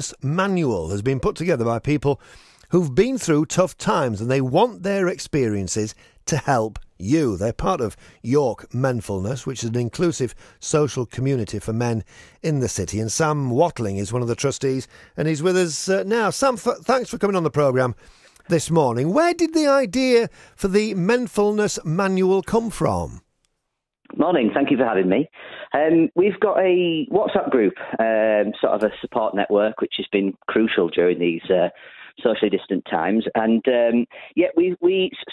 Menfulness MANual has been put together by people who've been through tough times and they want their experiences to help you. They're part of York Menfulness, which is an inclusive social community for men in the city. And Sam Watling is one of the trustees and he's with us now. Sam, thanks for coming on the programme this morning. Where did the idea for the Menfulness MANual come from? Morning, thank you for having me. We've got a WhatsApp group, sort of a support network, which has been crucial during these socially distant times. And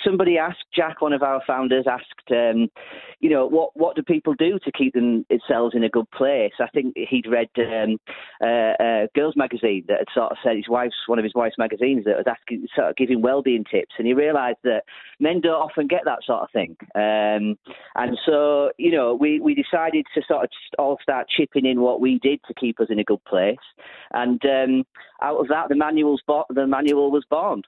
somebody asked, Jack, one of our founders, asked, what do people do to keep themselves in a good place? I think he'd read a girls' magazine that had sort of said one of his wife's magazines that was asking, sort of giving well-being tips, and he realised that men don't often get that sort of thing. And so, we decided to sort of just all start chipping in what we did to keep us in a good place. And out of that, the manual was born.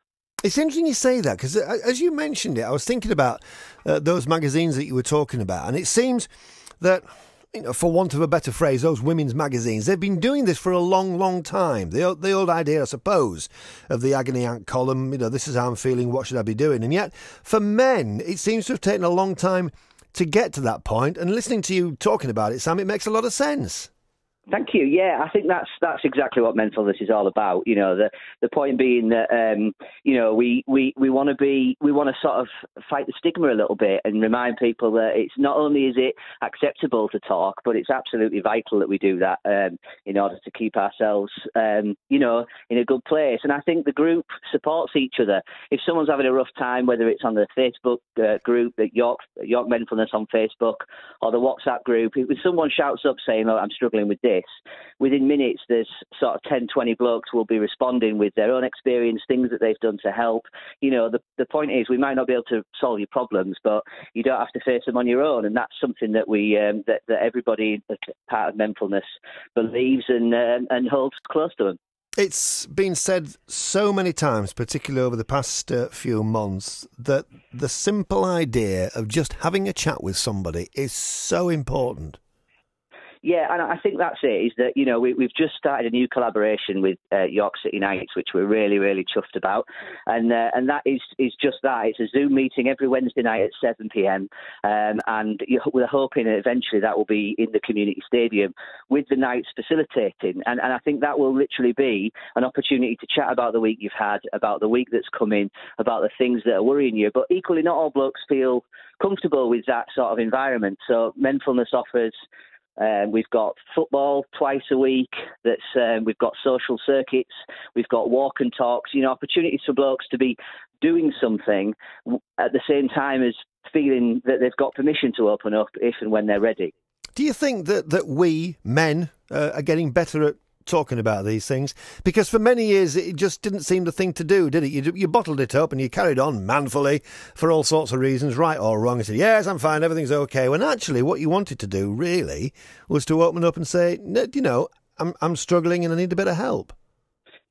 It's interesting you say that, because as you mentioned it, I was thinking about those magazines that you were talking about, and it seems that, for want of a better phrase, those women's magazines, they've been doing this for a long, long time. The old idea, I suppose, of the agony aunt column, this is how I'm feeling, what should I be doing? And yet, for men, it seems to have taken a long time to get to that point, and listening to you talking about it, Sam, it makes a lot of sense. Thank you. Yeah, I think that's exactly what Menfulness is all about. The point being that we want to sort of fight the stigma a little bit and remind people that it's not only is it acceptable to talk, but it's absolutely vital that we do that in order to keep ourselves in a good place. And I think the group supports each other. If someone's having a rough time, whether it's on the Facebook group, the York Menfulness on Facebook, or the WhatsApp group, if someone shouts up saying, "Oh, I'm struggling with this," within minutes there's sort of 10, 20 blokes will be responding with their own experience, things that they've done to help. The point is, we might not be able to solve your problems, but you don't have to face them on your own, and that's something that we that everybody that's part of Menfulness believes and holds close to them. It's been said so many times, particularly over the past few months, that the simple idea of just having a chat with somebody is so important. Yeah, and I think that's it, is that, we've just started a new collaboration with York City Knights, which we're really, really chuffed about. And that is just that. It's a Zoom meeting every Wednesday night at 7 p.m. And we're hoping that eventually that will be in the community stadium with the Knights facilitating. And I think that will literally be an opportunity to chat about the week you've had, about the week that's coming, about the things that are worrying you. But equally, not all blokes feel comfortable with that sort of environment. So Menfulness offers... we've got football twice a week. We've got social circuits. We've got walk and talks. Opportunities for blokes to be doing something at the same time as feeling that they've got permission to open up if and when they're ready. Do you think that we men are getting better at talking about these things? Because for many years it just didn't seem the thing to do, did it? You bottled it up and you carried on manfully for all sorts of reasons, right or wrong, and said, yes, I'm fine, everything's okay, when actually what you wanted to do really was to open up and say, I'm struggling and I need a bit of help.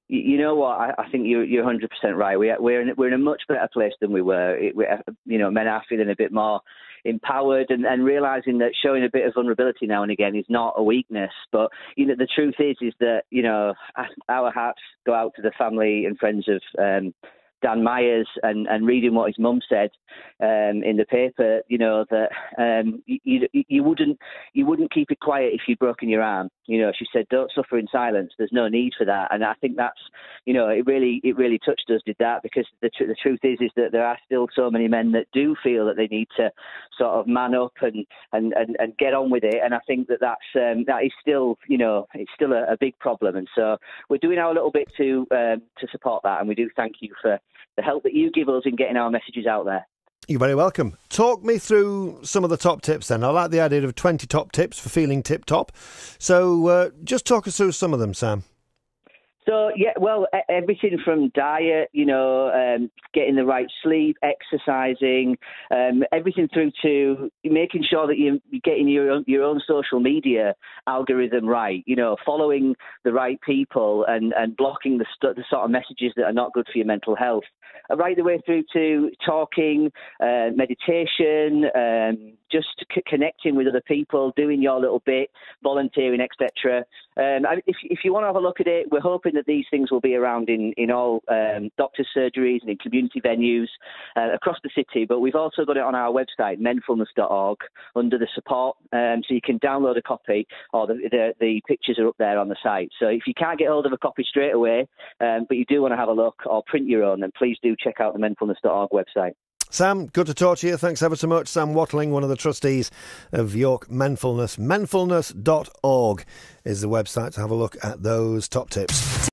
You know what? I think you're 100% right. We're in a much better place than we were. Men are feeling a bit more empowered and realising that showing a bit of vulnerability now and again is not a weakness. But the truth is that our hearts go out to the family and friends of Dan Myers and reading what his mum said in the paper. That you wouldn't keep it quiet if you'd broken your arm. She said, don't suffer in silence. There's no need for that. And I think that's, it really touched us, did that, because the truth is that there are still so many men that do feel that they need to sort of man up and get on with it. And I think that is still, it's still a big problem. And so we're doing our little bit to support that. And we do thank you for the help that you give us in getting our messages out there. You're very welcome. Talk me through some of the top tips then. I like the idea of 20 top tips for feeling tip-top. So just talk us through some of them, Sam. So, everything from diet, getting the right sleep, exercising, everything through to making sure that you're getting your own social media algorithm right, following the right people and blocking the sort of messages that are not good for your mental health. right the way through to talking, meditation, just connecting with other people, doing your little bit, volunteering, etc. If you want to have a look at it, we're hoping that these things will be around in all doctors' surgeries and in community venues across the city. But we've also got it on our website, menfulness.org, under the support, so you can download a copy, or the pictures are up there on the site. So if you can't get hold of a copy straight away, but you do want to have a look or print your own, then please do check out the menfulness.org website. Sam, good to talk to you. Thanks ever so much. Sam Watling, one of the trustees of York Menfulness. Menfulness.org is the website to have a look at those top tips.